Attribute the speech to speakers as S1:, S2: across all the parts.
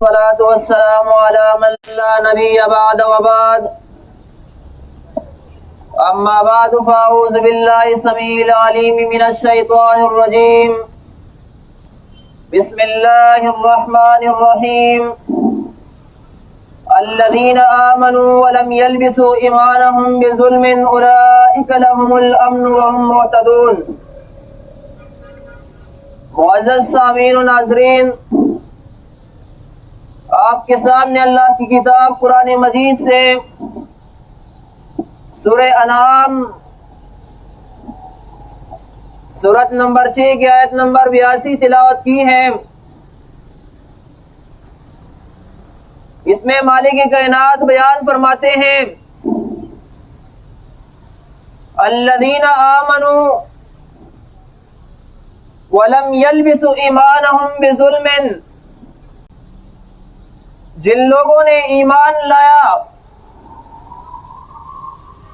S1: والصلاة والسلام على من لا نبي بعد وبعد أما بعد فأعوذ بالله السميع العليم من الشيطان الرجيم بسم الله الرحمن الرحيم الذين آمنوا ولم يلبسوا إيمانهم بظلم أولئك لهم الأمن وهم مهتدون۔ معزز سامعین و ناظرین، آپ کے سامنے اللہ کی کتاب قرآن مجید سے سورہ انعام سورت نمبر 6 کی آیت نمبر 82 تلاوت کی ہے۔ اس میں مالک کائنات بیان فرماتے ہیں الذین آمنوا ولم يلبسوا ایمانہم بظلم، جن لوگوں نے ایمان لایا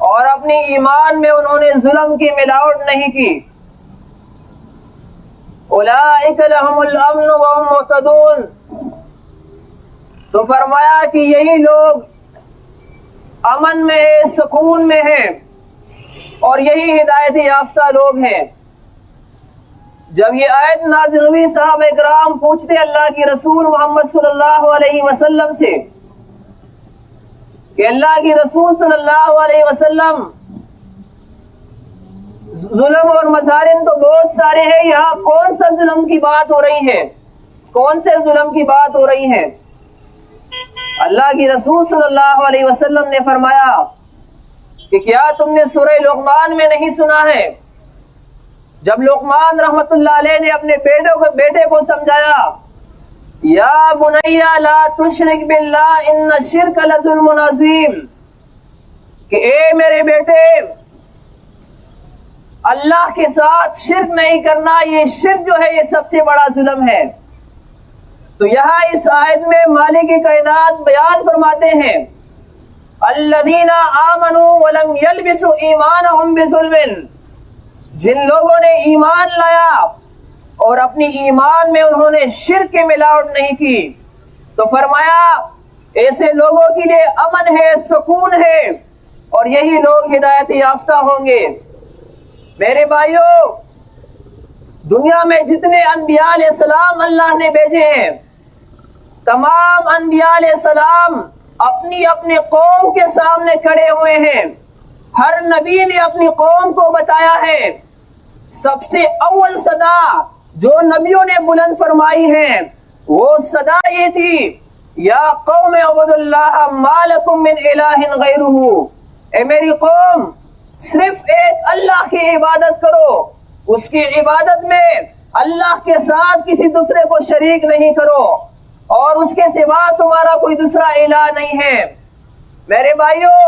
S1: اور اپنی ایمان میں انہوں نے ظلم کی ملاوٹ نہیں کی، اولئک لہم الامن وہم مہتدون، تو فرمایا کہ یہی لوگ امن میں ہیں، سکون میں ہیں اور یہی ہدایت یافتہ لوگ ہیں۔ جب یہ آیت نازل ہوئی، صحابہ کرام پوچھتے اللہ کی رسول محمد صلی اللہ علیہ وسلم سے کہ اللہ کی رسول صلی اللہ علیہ وسلم، ظلم اور مظالم تو بہت سارے ہیں، یہاں کون سا ظلم کی بات ہو رہی ہے؟ کون سے ظلم کی بات ہو رہی ہے؟ اللہ کی رسول صلی اللہ علیہ وسلم نے فرمایا کہ کیا تم نے سورہ لقمان میں نہیں سنا ہے؟ جب لقمان رحمت اللہ علیہ نے اپنے بیٹے کو سمجھایا، یا بنی لا تشرک باللہ ان الشرک لظلم عظیم، کہ اے میرے بیٹے اللہ کے ساتھ شرک نہیں کرنا، یہ شرک جو ہے یہ سب سے بڑا ظلم ہے۔ تو یہاں اس آیت میں مالک کائنات بیان فرماتے ہیں الذین آمنوا ولم یلبسوا ایمانہم بظلم، جن لوگوں نے ایمان لایا اور اپنی ایمان میں انہوں نے شرک کی ملاوٹ نہیں کی، تو فرمایا ایسے لوگوں کے لیے امن ہے، سکون ہے اور یہی لوگ ہدایت یافتہ ہوں گے۔ میرے بھائیوں، دنیا میں جتنے انبیاء علیہ السلام اللہ نے بھیجے ہیں، تمام انبیاء علیہ السلام اپنی اپنی قوم کے سامنے کھڑے ہوئے ہیں، ہر نبی نے اپنی قوم کو بتایا ہے۔ سب سے اول صدا جو نبیوں نے بلند فرمائی ہے وہ صدا یہ تھی، یا قوم اعبدوا اللہ ما لکم من الہ غیرہ، اے میری قوم صرف ایک اللہ کی عبادت کرو، اس کی عبادت میں اللہ کے ساتھ کسی دوسرے کو شریک نہیں کرو اور اس کے سوا تمہارا کوئی دوسرا الہ نہیں ہے۔ میرے بھائیوں،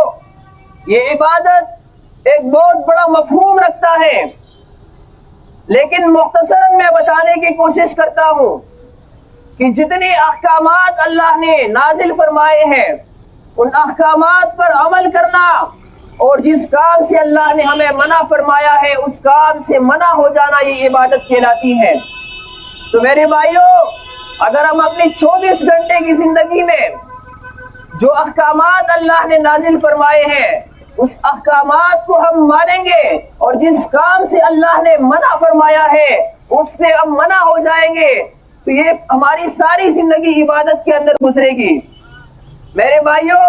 S1: یہ عبادت ایک بہت بڑا مفہوم رکھتا ہے، لیکن مختصراً میں بتانے کی کوشش کرتا ہوں کہ جتنی احکامات اللہ نے نازل فرمائے ہیں ان احکامات پر عمل کرنا اور جس کام سے اللہ نے ہمیں منع فرمایا ہے اس کام سے منع ہو جانا، یہ عبادت کہلاتی ہے۔ تو میرے بھائیوں، اگر ہم اپنی 24 گھنٹے کی زندگی میں جو احکامات اللہ نے نازل فرمائے ہیں اس احکامات کو ہم مانیں گے اور جس کام سے اللہ نے منع فرمایا ہے اس سے ہم منع ہو جائیں گے، تو یہ ہماری ساری زندگی عبادت کے اندر گزرے گی۔ میرے بھائیوں،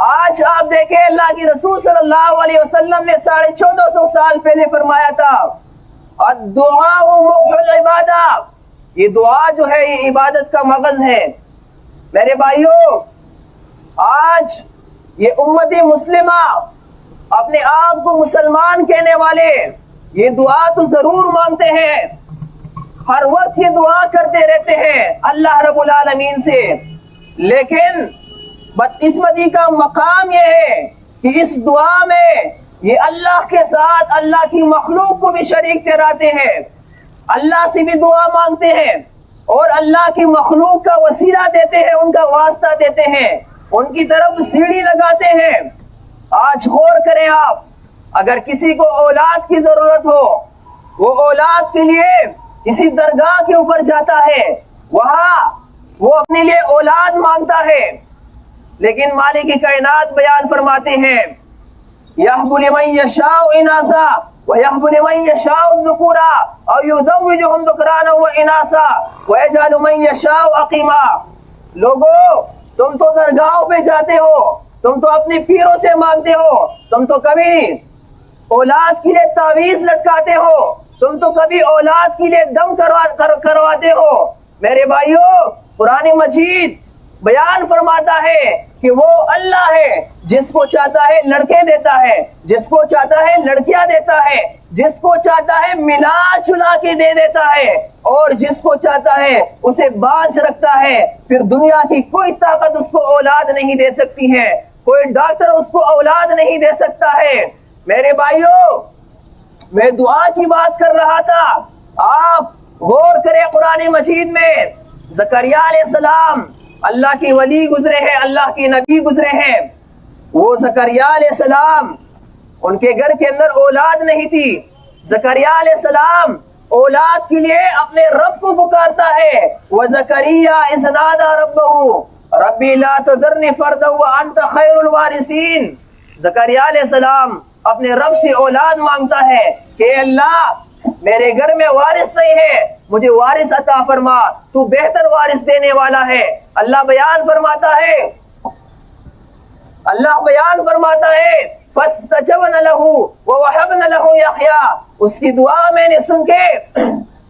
S1: آج آپ دیکھیں اللہ کی رسول صلی اللہ علیہ وسلم نے 1450 سال پہلے فرمایا تھا الدعاء مخ العبادہ، یہ دعا جو ہے یہ عبادت کا مغز ہے۔ میرے بھائیوں، آج یہ امت مسلمہ اپنے آپ کو مسلمان کہنے والے یہ دعا تو ضرور مانگتے ہیں، ہر وقت یہ دعا کرتے رہتے ہیں اللہ رب العالمین سے، لیکن بدقسمتی کا مقام یہ ہے کہ اس دعا میں یہ اللہ کے ساتھ اللہ کی مخلوق کو بھی شریک ٹھہراتے ہیں، اللہ سے بھی دعا مانگتے ہیں اور اللہ کی مخلوق کا وسیلہ دیتے ہیں، ان کا واسطہ دیتے ہیں، ان کی طرف سیڑھی لگاتے ہیں۔ آج غور کریں آپ، اگر کسی کو اولاد کی ضرورت ہو، وہ اولاد کے لیے کسی درگاہ کے اوپر جاتا ہے، وہاں وہ اپنے لیے اولاد مانگتا ہے، لیکن مالک کائنات بیان فرماتے ہیں یَهْبُ لِمَن يَشَاءُ إِنَاثًا وَيَهْبُ لِمَن يَشَاءُ الذُّكُورَ أَوْ يُزَوِّجُهُمْ ذُكْرَانًا وَإِنَاثًا وَيَجْعَلُ مَن يَشَاءُ عَقِيمًا۔ لوگو، تم تو درگاہوں پہ جاتے ہو، تم تو اپنی پیروں سے مانگتے ہو، تم تو کبھی اولاد کے لیے تعویذ لٹکاتے ہو، تم تو کبھی اولاد کے لیے دم کرواتے ہو۔ میرے بھائیو، قرآن مجید بیان فرماتا ہے کہ وہ اللہ ہے جس کو چاہتا ہے لڑکے دیتا ہے، جس کو چاہتا ہے لڑکیاں دیتا ہے، جس کو چاہتا ہے ملا چلا کے دے دیتا ہے، اور جس کو چاہتا ہے اسے بانجھ رکھتا ہے۔ پھر دنیا کی کوئی طاقت اس کو اولاد نہیں دے سکتی ہے، کوئی ڈاکٹر اس کو اولاد نہیں دے سکتا ہے۔ میرے بھائیو، میں دعا کی بات کر رہا تھا، آپ غور کریں قرآن مجید میں زکریا علیہ السلام اللہ کی ولی گزرے ہیں، اللہ کی نبی گزرے ہیں۔ وہ زکریا علیہ السلام، ان کے گھر کے اندر اولاد نہیں تھی۔ زکریا علیہ السلام اولاد کے لیے اپنے رب کو پکارتا ہے، وَزَكَرِيَّا إِذْ نَادَىٰ رَبَّهُ رَبِّ لَا تَذَرْنِ فَرْدًا وَأَنْتَ خَيْرُ الْوَارِثِينَ۔ زکریا علیہ السلام اپنے رب سے اولاد مانگتا ہے کہ اللہ، میرے گھر میں وارث نہیں ہے، مجھے وارث عطا فرما، تو بہتر وارث دینے والا ہے۔ اللہ بیان فرماتا ہے فَاسْتَجَبْنَا لَهُ وَوَهَبْنَا لَهُ يَحْيَىٰ، اس کی دعا میں نے سن کے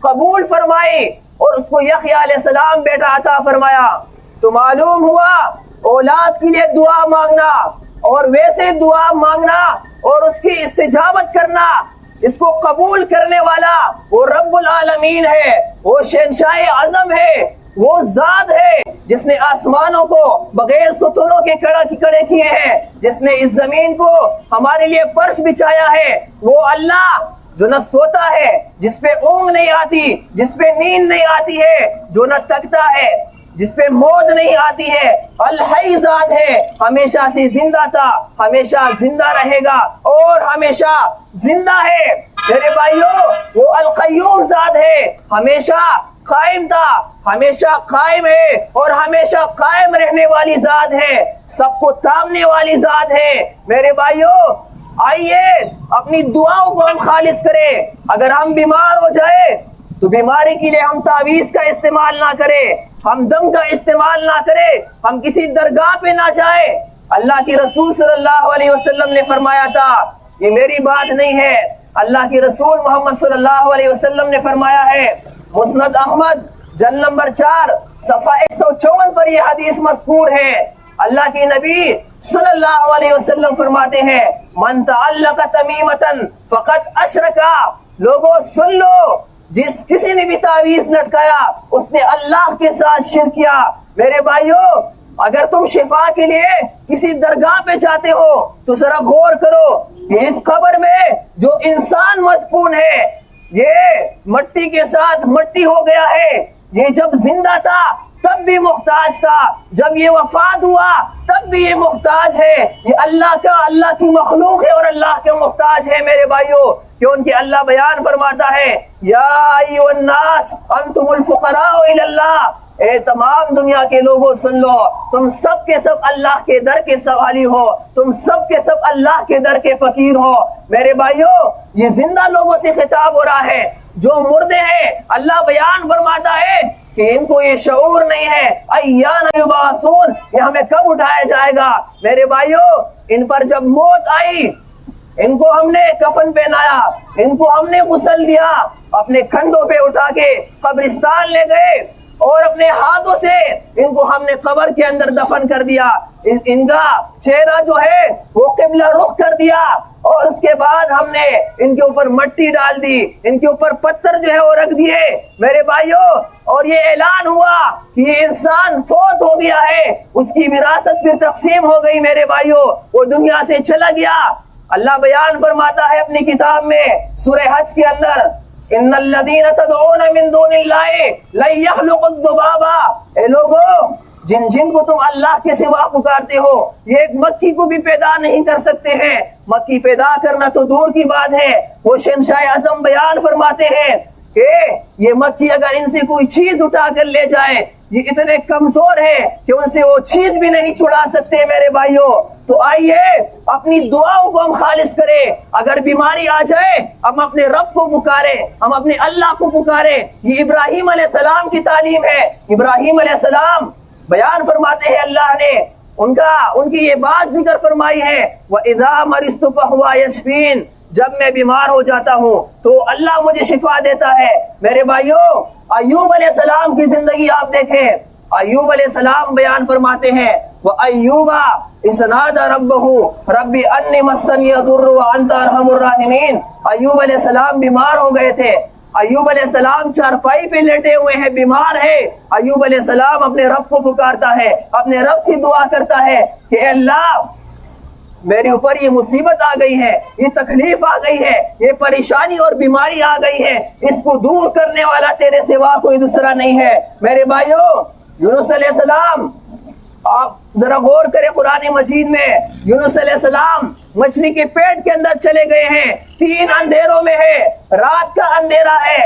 S1: قبول فرمائی اور اس کو یحییٰ علیہ السلام بیٹا عطا فرمایا۔ تو معلوم ہوا اولاد کے لیے دعا مانگنا اور ویسے دعا مانگنا اور اس کی استجابت کرنا، اس کو قبول کرنے والا وہ رب العالمین ہے، وہ شہنشاہ اعظم ہے، وہ ذات ہے جس نے آسمانوں کو بغیر ستونوں کے کھڑے کیے ہیں، جس نے اس زمین کو ہمارے لیے فرش بچھایا ہے۔ وہ اللہ جو نہ سوتا ہے، جس پہ اونگ نہیں آتی، جس پہ نیند نہیں آتی ہے، جو نہ تکتا ہے، جس پہ موت نہیں آتی ہے، الحی ذات ہے، ہمیشہ سے زندہ تھا، ہمیشہ زندہ رہے گا اور ہمیشہ زندہ ہے۔ میرے بھائیو، وہ القیوم ذات ہے، ہمیشہ قائم تھا، ہمیشہ قائم ہے اور ہمیشہ قائم رہنے والی ذات ہے، سب کو تھامنے والی ذات ہے۔ میرے بھائیو، آئیے اپنی دعاؤں کو ہم خالص کریں۔ اگر ہم بیمار ہو جائے تو بیماری کے لیے ہم تعویذ کا استعمال نہ کریں، ہم دم کا استعمال نہ کریں، ہم کسی درگاہ پہ نہ جائیں۔ اللہ کی رسول صلی اللہ علیہ وسلم نے فرمایا تھا، یہ میری بات نہیں ہے، اللہ کی رسول محمد صلی اللہ علیہ وسلم نے فرمایا ہے، مسند احمد جلد نمبر 4 صفحہ 154 پر یہ حدیث مذکور ہے۔ اللہ کے نبی صلی اللہ علیہ وسلم فرماتے ہیں، من تعلق تمیمتن فقط اشرکا۔ لوگوں سن لو، جس کسی نے بھی تعویذ لٹکایا اس نے اللہ کے ساتھ شرک کیا۔ میرے بھائیو، اگر تم شفا کے لیے کسی درگاہ پہ جاتے ہو تو ذرا غور کرو کہ اس قبر میں جو انسان مدفون ہے، یہ مٹی کے ساتھ مٹی ہو گیا ہے، یہ جب زندہ تھا تب بھی محتاج تھا، جب یہ وفات ہوا تب بھی یہ محتاج ہے، یہ اللہ کی مخلوق ہے اور اللہ کے محتاج ہے۔ میرے بھائیو، کیوں کہ اللہ بیان فرماتا ہے، یا ایھا الناس انتم الفقراء الی اللہ، اے تمام دنیا کے لوگوں سن لو، تم سب کے سب اللہ کے در کے سوالی ہو، تم سب کے سب اللہ کے در کے فقیر ہو۔ میرے بھائیو، یہ زندہ لوگوں سے خطاب ہو رہا ہے، جو مردے ہیں اللہ بیان فرماتا ہے کہ ان کو یہ شعور نہیں ہے، ایان یبعثون، یہ ہمیں کب اٹھایا جائے گا۔ میرے بھائیو، ان پر جب موت آئی، ان کو ہم نے کفن پہنایا، ان کو ہم نے غسل دیا، اپنے کندھوں پہ اٹھا کے قبرستان لے گئے اور اپنے ہاتھوں سے ان کو ہم نے قبر کے اندر دفن کر دیا۔ ان کا چہرہ جو ہے وہ قبلہ رخ کر دیا اور اس کے بعد ہم نے ان کے اوپر مٹی ڈال دی، ان کے اوپر پتھر جو ہے وہ رکھ دیے۔ میرے بھائیو، اور یہ اعلان ہوا کہ یہ انسان فوت ہو گیا ہے، اس کی وراثت پھر تقسیم ہو گئی۔ میرے بھائیو، وہ دنیا سے چلا گیا۔ اللہ بیان فرماتا ہے اپنی کتاب میں سورہ حج کے اندر، ان الذین تدعون من دون اللہ لن یخلقوا الذبابا، اے لوگو، جن کو تم اللہ کے سوا پکارتے ہو یہ ایک مکھی کو بھی پیدا نہیں کر سکتے ہیں۔ مکھی پیدا کرنا تو دور کی بات ہے، وہ شہنشاہ اعظم بیان فرماتے ہیں کہ یہ مکی اگر ان سے کوئی چیز اٹھا کر لے جائے، یہ اتنے کمزور ہے کہ ان سے وہ چیز بھی نہیں چھڑا سکتے میرے بھائیوں۔ تو آئیے اپنی دعاؤں کو ہم خالص کریں۔ اگر بیماری آ جائے ہم اپنے رب کو پکارے، ہم اپنے اللہ کو پکارے۔ یہ ابراہیم علیہ السلام کی تعلیم ہے۔ ابراہیم علیہ السلام بیان فرماتے ہیں، اللہ نے ان کی یہ بات ذکر فرمائی ہے، وَإِذَا مَرِضْتُ فَهُوَ يَشْفِينِ، جب میں بیمار ہو جاتا ہوں تو اللہ مجھے شفا دیتا ہے۔ میرے بھائیوں، ایوب علیہ السلام کی زندگی آپ دیکھیں۔ ایوب علیہ السلام بیان فرماتے ہیں، وَأَيُّوبَ إِذْ نَادَىٰ رَبَّهُ رَبِّ أَنِّي مَسَّنِيَ الضُّرُّ وَأَنتَ أَرْحَمُ الرَّاحِمِينَ۔ ایوب علیہ السلام بیمار ہو گئے تھے۔ ایوب علیہ السلام چارپائی پہ لیٹے ہوئے ہیں، بیمار ہے۔ ایوب علیہ السلام اپنے رب کو پکارتا ہے، اپنے رب سے دعا کرتا ہے کہ اے اللہ، میرے اوپر یہ مصیبت آ گئی ہے، یہ تکلیف آ گئی ہے، یہ پریشانی اور بیماری آ گئی ہے، اس کو دور کرنے والا تیرے سوا کوئی دوسرا نہیں ہے۔ میرے بھائیوں، یونس علیہ السلام، آپ ذرا غور کریں قرآن مجید میں، یونس علیہ السلام مچھلی کے پیٹ کے اندر چلے گئے ہیں، 3 اندھیروں میں ہے، رات کا اندھیرا ہے،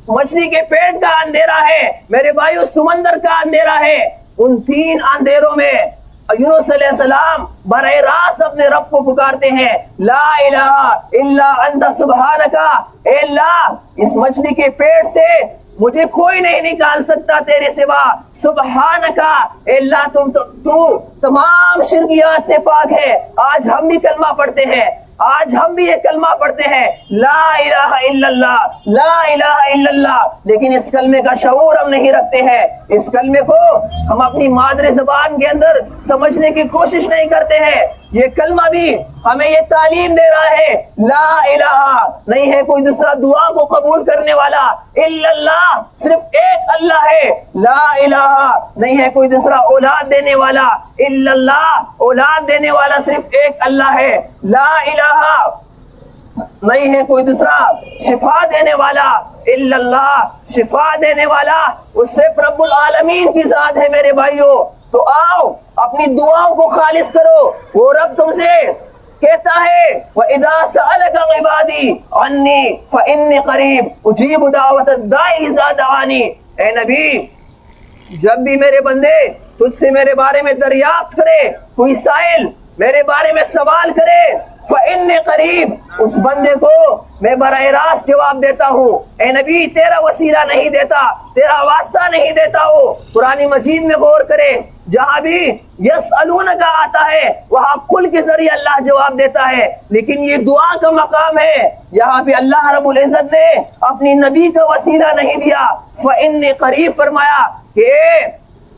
S1: مچھلی کے پیٹ کا اندھیرا ہے، میرے بھائیوں سمندر کا اندھیرا ہے۔ ان 3 اندھیروں میں یونس علیہ السلام براہ راست اپنے رب کو پکارتے ہیں، لا الہ الا انت سبحانک، اے اللہ اس مچھلی کے پیٹ سے مجھے کوئی نہیں نکال سکتا تیرے سوا، سبحانک، اے اللہ تو تمام شرکیات سے پاک ہے۔ آج ہم بھی کلمہ پڑھتے ہیں، آج ہم بھی یہ کلمہ پڑھتے ہیں، لا الہ الا اللہ، لا الہ الا اللہ، لیکن اس کلمے کا شعور ہم نہیں رکھتے ہیں۔ اس کلمے کو ہم اپنی مادری زبان کے اندر سمجھنے کی کوشش نہیں کرتے ہیں۔ یہ کلمہ بھی ہمیں یہ تعلیم دے رہا ہے، لا الہ، نہیں ہے کوئی دوسرا دعا کو قبول کرنے والا، الا اللہ، صرف ایک اللہ ہے، لا الہ، نہیں ہے کوئی دوسرا اولاد دینے والا، الا اللہ، اولاد دینے والا صرف ایک اللہ ہے، لا الہ، نہیں ہے کوئی دوسرا شفا دینے والا، الا اللہ، شفا دینے والا اس سے رب العالمین کی ذات ہے۔ میرے بھائیوں، تو آؤ اپنی دعاؤں کو خالص کرو۔ وہ رب تم سے کہتا ہے، وَإِذَا سَأَلَكَ عِبَادِي عَنِّي فَإِنِّي قَرِيبٌ أُجِيبُ دَعْوَةَ الدَّاعِ إِذَا دَعَانِ۔ اے نبی، جب بھی میرے بندے تجھ سے میرے بارے میں دریافت کرے، کوئی سائل میرے بارے میں سوال کرے، فَإِنِّي قَرِيبٌ، اس بندے کو میں براہ راست جواب دیتا ہوں۔ اے نبی، تیرا وسیلہ نہیں دیتا، تیرا واسطہ نہیں دیتا ہو۔ قرآن مجید میں غور کرے، جہاں بھی یسألونک آتا ہے وہاں قل کے ذریعے اللہ جواب دیتا ہے، لیکن یہ دعا کا مقام ہے، یہاں پہ اللہ رب العزت نے اپنی نبی کا وسیلہ نہیں دیا، فَإِنِّي قَرِيبٌ فرمایا کہ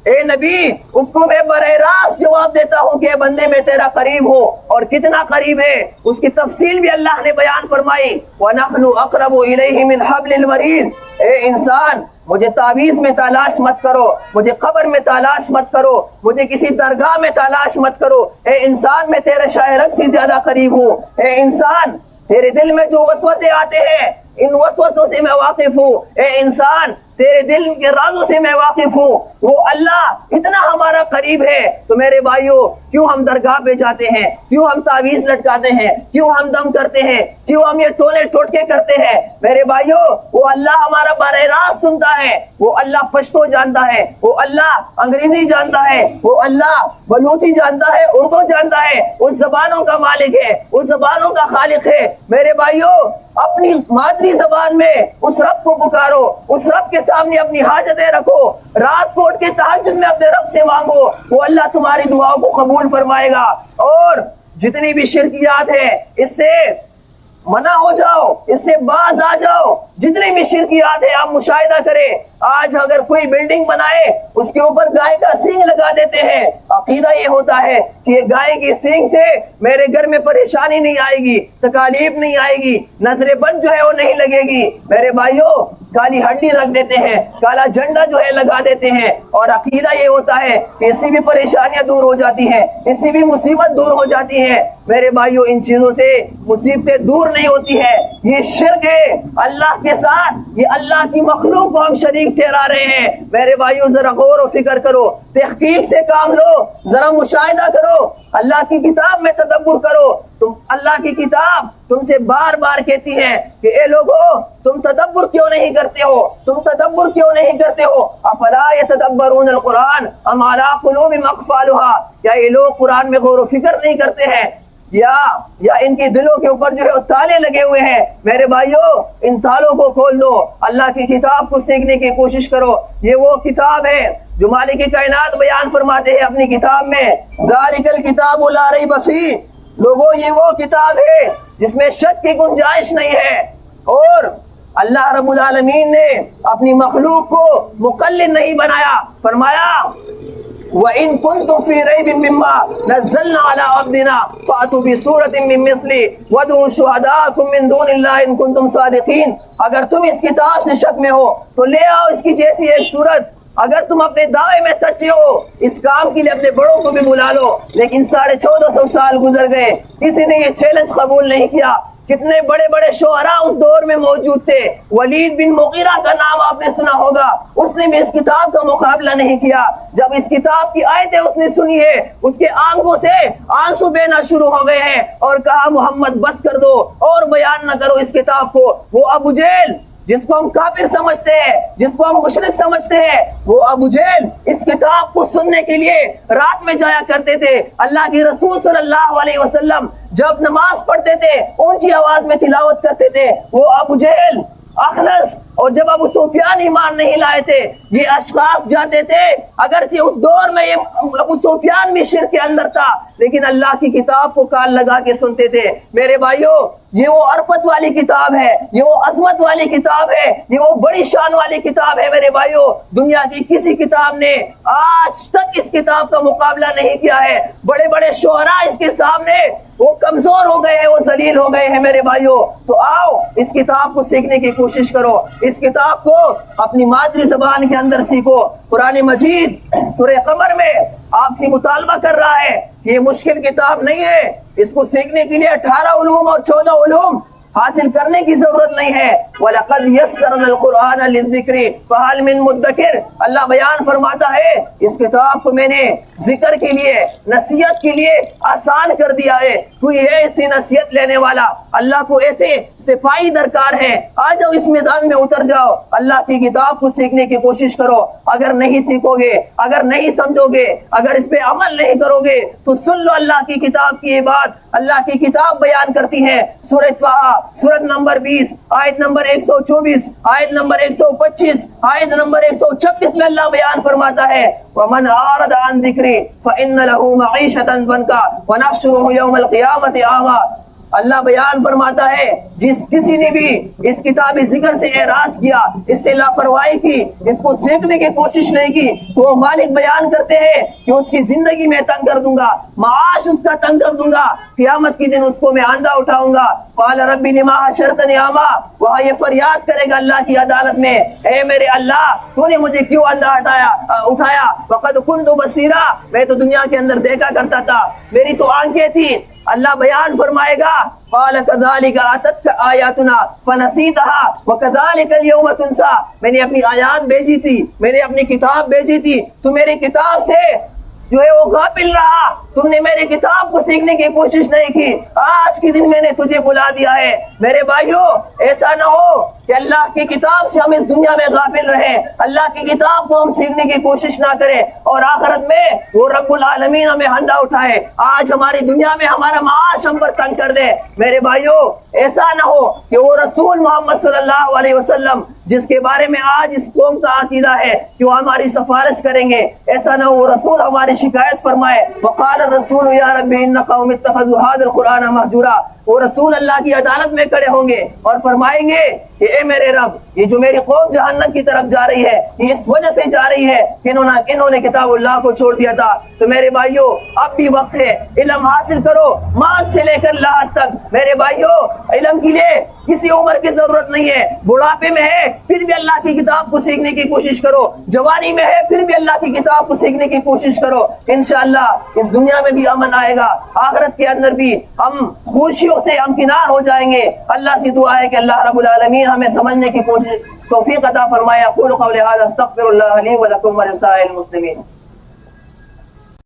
S1: اے نبی، اس کو میں براہ راست جواب دیتا ہوں کہ اے بندے میں تیرا قریب ہو، اور کتنا قریب ہے اس کی تفصیل بھی اللہ نے بیان فرمائی، وَنَحْنُ أَقْرَبُ إِلَيْهِ مِنْ حَبْلِ الْوَرِيدِ۔ اے انسان، مجھے تعویذ میں تلاش مت کرو، مجھے قبر میں تلاش مت کرو، مجھے کسی درگاہ میں تلاش مت کرو۔ اے انسان، میں تیرے شاہ رگ سے زیادہ قریب ہوں۔ اے انسان، تیرے دل میں جو وسوسے آتے ہیں ان وسوسوں سے میں واقف ہوں۔ اے انسان، تیرے دل کے رازوں سے میں واقف ہوں۔ وہ اللہ اتنا ہمارا قریب ہے، تو میرے بھائیوں کیوں ہم درگاہ پہ جاتے ہیں، کیوں ہم تعویذ لٹکاتے ہیں، کیوں ہم دم کرتے ہیں، کیوں ہم یہ ٹونے ٹوٹکے کرتے ہیں؟ میرے بھائیوں، وہ اللہ ہمارا براہ راست سنتا ہے، وہ اللہ پشتو جانتا ہے، وہ اللہ انگریزی جانتا ہے، وہ اللہ بلوچی جانتا ہے، اردو جانتا ہے، اس زبانوں کا مالک ہے، اس زبانوں کا خالق ہے۔ میرے بھائیوں، اپنی مادری زبان میں اس رب کو پکارو، اس رب کے سامنے اپنی حاجتیں رکھو، رات کو اٹھ کے تہجد میں اپنے رب سے مانگو، وہ اللہ تمہاری دعاؤں کو قبول فرمائے گا۔ اور جتنی بھی شرکیات ہیں اس سے منع ہو جاؤ، اس سے باز آ جاؤ۔ جتنی بھی شرکیات ہیں آپ مشاہدہ کریں، آج اگر کوئی بلڈنگ بنائے اس کے اوپر گائے کا سینگ لگا دیتے ہیں، عقیدہ یہ ہوتا ہے کہ یہ گائے کی سینگ سے میرے گھر میں پریشانی نہیں آئے گی، تکالیف نہیں آئے گی، نظر بد جو ہے وہ نہیں لگے گی۔ میرے بھائیوں، کالی ہڈی رکھ دیتے ہیں، کالا جھنڈا جو ہے لگا دیتے ہیں، اور عقیدہ یہ ہوتا ہے کہ اس سے بھی پریشانیاں دور ہو جاتی ہیں، اس سے بھی مصیبت دور ہو جاتی ہے۔ میرے بھائیوں، ان چیزوں سے مصیبتیں دور نہیں ہوتی ہے، یہ شرک ہے، اللہ کے ساتھ یہ اللہ کی مخلوق کو ہم شریک ٹھہرا رہے ہیں۔ میرے بھائیوں ذرا غور و فکر کرو، تحقیق سے کام لو، ذرا مشاہدہ کرو، اللہ کی کتاب میں تدبر کرو۔ تم اللہ کی کتاب تم سے بار بار کہتی ہے کہ اے لوگو تم تدبر کیوں نہیں کرتے ہو، تم تدبر کیوں نہیں کرتے ہو؟ افلا یتدبرون القرآن ام علی قلوب اقفالها، کیا یہ لوگ قرآن میں غور و فکر نہیں کرتے ہیں یا ان کے دلوں کے اوپر جو ہے تالے لگے ہوئے ہیں؟ میرے بھائیوں ان تالوں کو کھول دو، اللہ کی کتاب کو سیکھنے کی کوشش کرو۔ یہ وہ کتاب ہے جو مالک کائنات بیان فرماتے ہیں اپنی کتاب میں، ذالک الکتاب لا ریب فیہ، لوگوں یہ وہ کتاب ہے جس میں شک کی گنجائش نہیں ہے۔ اور اللہ رب العالمین نے اپنی مخلوق کو مقلد نہیں بنایا، فرمایا وَإِن كُنتُمْ فِي رَيْبٍ مِّمَّا نَزَّلْنَا عَلَىٰ عَبْدِنَا فَأْتُوا بِسُورَةٍ مِّن مِّثْلِهِ وَادْعُوا شُهَدَاءَكُم مِّن دُونِ اللَّهِ إِن كُنتُمْ صَادِقِينَ، اگر تم اس کتاب سے شک میں ہو تو لے آؤ اس کی جیسی ایک صورت، اگر تم اپنے دعوے میں سچے ہو اس کام کے لیے اپنے بڑوں کو بھی بلا لو۔ لیکن 1450 سال گزر گئے، کسی نے یہ چیلنج قبول نہیں کیا۔ کتنے بڑے بڑے شعراء اس دور میں موجود تھے، ولید بن مغیرہ کا نام آپ نے سنا ہوگا، اس نے بھی اس کتاب کا مقابلہ نہیں کیا۔ جب اس کتاب کی آیتیں اس نے سنی ہے اس کے آنکھوں سے آنسو بہنا شروع ہو گئے ہیں اور کہا محمد بس کر دو اور بیان نہ کرو اس کتاب کو۔ وہ ابو جہل جس کو ہم کافر سمجھتے ہیں، جس کو ہم مشرک سمجھتے ہیں، وہ ابو جہل اس کتاب کو سننے کے لیے رات میں جایا کرتے تھے۔ اللہ کے رسول صلی اللہ علیہ وسلم جب نماز پڑھتے تھے اونچی آواز میں تلاوت کرتے تھے، وہ ابو جہل، اخنس اور جب ابو سفیان ایمان نہیں لائے تھے یہ اشخاص جاتے تھے، اگرچہ اس دور میں یہ ابو سفیان بھی شرک کے اندر تھا لیکن اللہ کی کتاب کو کان لگا کے سنتے تھے۔ میرے بھائیوں یہ وہ عرفت والی کتاب ہے، یہ وہ عظمت والی کتاب ہے، یہ وہ بڑی شان والی کتاب ہے۔ میرے بھائیوں دنیا کی کسی کتاب نے آج تک اس کتاب کا مقابلہ نہیں کیا ہے۔ بڑے بڑے شعراء اس کے سامنے وہ کمزور ہو گئے ہیں، وہ ذلیل ہو گئے ہیں۔ میرے بھائیوں تو آؤ اس کتاب کو سیکھنے کی کوشش کرو، اس کتاب کو اپنی مادری زبان کے اندر سیکھو۔ قرآن مجید سورہ قمر میں آپ سے مطالبہ کر رہا ہے کہ یہ مشکل کتاب نہیں ہے، اس کو سیکھنے کے لیے 18 علوم اور 14 علوم حاصل کرنے کی ضرورت نہیں ہے۔ وَلَقَدْ يَسَّرْنَا الْقُرْآنَ لِلذِّكْرِ فَهَلْ مِن مُدَّكِرٍ، اللہ بیان فرماتا ہے اس کتاب کو میں نے ذکر کے لیے، نصیحت کے لیے آسان کر دیا ہے، کوئی ہے اسی نصیحت لینے والا؟ اللہ کو ایسے صفائی درکار ہے، آ جاؤ اس میدان میں اتر جاؤ، اللہ کی کتاب کو سیکھنے کی کوشش کرو۔ اگر نہیں سیکھو گے، اگر نہیں سمجھو گے، اگر اس پہ عمل نہیں کرو گے تو سن لو اللہ کی کتاب کی یہ بات۔ اللہ کی کتاب بیان کرتی ہے سورہ طٰہٰ سورت نمبر 20 آیت نمبر 124 آیت نمبر 125 آیت نمبر 126 میں اللہ بیان فرماتا ہے وَمَنْ أَعْرَضَ عَنْ ذِكْرِي فَإِنَّ لَهُ مَعِيشَةً ضَنكًا وَنَحْشُرُهُ يَوْمَ الْقِيَامَةِ أَعْمَىٰ۔ اللہ بیان فرماتا ہے جس کسی نے بھی اس کتاب ذکر سے اعراض کیا، اس سے لاپرواہی کی، اس کو سیکھنے کی کوشش نہیں کی تو وہ مالک بیان کرتے ہیں کہ اس کی زندگی میں تنگ کر دوں گا، معاش اس کا تنگ کر دوں گا، قیامت کے دن اس کو میں اندھا اٹھاؤں گا۔ قال رب لما حشرتنی اعمیٰ، وہاں یہ فریاد کرے گا اللہ کی عدالت میں، اے میرے اللہ تو نے مجھے کیوں اندھا اٹھایا؟ وقد كنت بصیرا، میں تو دنیا کے اندر دیکھا کرتا تھا، میری تو آنکھیں تھی۔ اللہ بیان فرمائے گا قال كذلك اتتك آیاتنا فنسیتها وكذلك اليوم تنسى، میں نے اپنی آیات بھیجی تھی، میں نے اپنی کتاب بھیجی تھی، تو میری کتاب سے جو ہے وہ غافل رہا، تم نے میری کتاب کو سیکھنے کی کوشش نہیں کی، آج کے دن میں نے تجھے بلا دیا ہے۔ میرے بھائیوں ایسا نہ ہو کہ اللہ کی کتاب سے ہم اس دنیا میں غافل رہیں، اللہ کی کتاب کو ہم سیکھنے کی کوشش نہ کریں اور آخرت میں وہ رب العالمین ہمیں اندھا اٹھائے، آج ہماری دنیا میں ہمارا معاش ہم پر تنگ کر دے۔ میرے بھائیوں ایسا نہ ہو کہ وہ رسول محمد صلی اللہ علیہ وسلم جس کے بارے میں آج اس قوم کا عقیدہ ہے کہ وہ ہماری سفارش کریں گے، ایسا نہ ہو وہ رسول ہماری شکایت فرمائے وقال الرسول یا رب ان قوم اتخذوا هذا القرآن مہجورا، وہ رسول اللہ کی عدالت میں کھڑے ہوں گے اور فرمائیں گے کہ اے میرے رب یہ جو میری قوم جہنم کی طرف جا رہی ہے یہ اس وجہ سے جا رہی ہے کہ انہوں نے کتاب اللہ کو چھوڑ دیا تھا۔ تو میرے بھائیوں اب بھی وقت ہے، علم حاصل کرو، ماں سے لے کر لاٹ تک۔ میرے بھائیوں علم کے لیے کسی عمر کی ضرورت نہیں ہے، بڑھاپے میں ہے پھر بھی اللہ کی کتاب کو سیکھنے کی کوشش کرو، جوانی میں ہے پھر بھی اللہ کی کتاب کو سیکھنے کی کوشش کرو، انشاءاللہ اس دنیا میں بھی امن آئے گا، آخرت کے اندر بھی ہم خوشیوں سے ہمکنار ہو جائیں گے۔ اللہ سے دعا ہے کہ اللہ رب العالمین ہمیں سمجھنے کی توفیق عطا فرمائے۔ اقول قولی ھذا استغفر اللہ لی ولکم ولسائر المسلمین۔